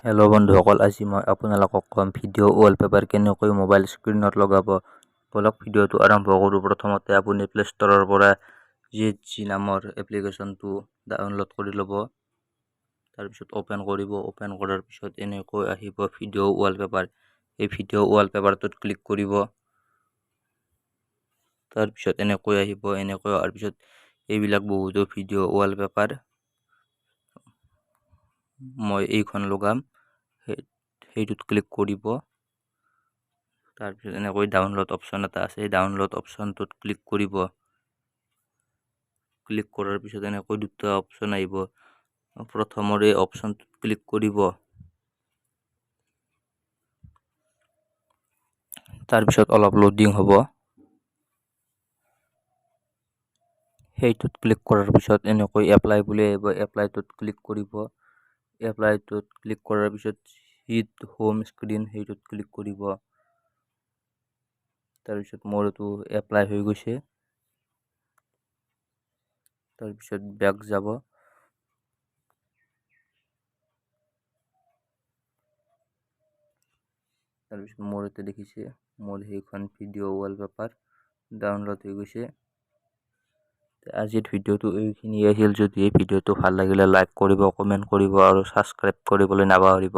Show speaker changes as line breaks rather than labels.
Hello' বন্ধুসকল, আজি মই আপোনালোকক ক'ম ভিডিঅ' ৱালপেপাৰ কেনেকৈ মোবাইল স্ক্ৰীণত লগাব। বলক ভিডিঅ'টো আৰম্ভ কৰোঁ। প্ৰথমতে আপুনি প্লে ষ্টৰৰ পৰা GHG নামৰ এপ্লিকেশ্যনটো ডাউনলোড কৰি ল'ব। তাৰপিছত অ'পেন কৰিব। অ'পেন কৰাৰ পিছত এনেকৈ আহিব ভিডিঅ' ৱালপেপাৰ। এই ভিডিঅ' ৱালপেপাৰটোত ক্লিক কৰিব। তাৰপিছত এনেকৈ আহিব। এনেকৈ অহাৰ পিছত এইবিলাক বহুতো ভিডিঅ' ৱালপেপাৰ, মই এইখন লগাম, সেইটোত ক্লিক কৰিব। তাৰপিছত এনেকৈ ডাউনলোড অপশ্যন এটা আছে, ডাউনলোড অপশ্যনটোত ক্লিক কৰিব। ক্লিক কৰাৰ পিছত এনেকৈ দুটা অপশ্যন আহিব। প্ৰথমৰ এই অপশ্যনটোত ক্লিক কৰিব। তাৰপিছত অলপ লোডিং হ'ব। সেইটোত ক্লিক কৰাৰ পিছত এনেকৈ এপ্লাই বুলি আহিব। এপ্লাইটোত ক্লিক কৰিব। এপ্লাইটোত ক্লিক কৰাৰ পিছত হিট হোম স্ক্ৰীণ, সেইটোত ক্লিক কৰিব। তাৰপিছত মোৰ এইটো এপ্লাই হৈ গৈছে। তাৰপিছত বেক যাব। তাৰপিছত মোৰ ইয়াতে দেখিছে মোৰ সেইখন ভিডিঅ' ৱালপেপাৰ ডাউনলোড হৈ গৈছে। আজিৰ ভিডিঅ'টো এইখিনিয়ে আছিল। যদি এই ভিডিঅ'টো ভাল লাগিলে লাইক কৰিব, কমেণ্ট কৰিব আৰু ছাবস্ক্ৰাইব কৰিবলৈ নাপাহৰিব।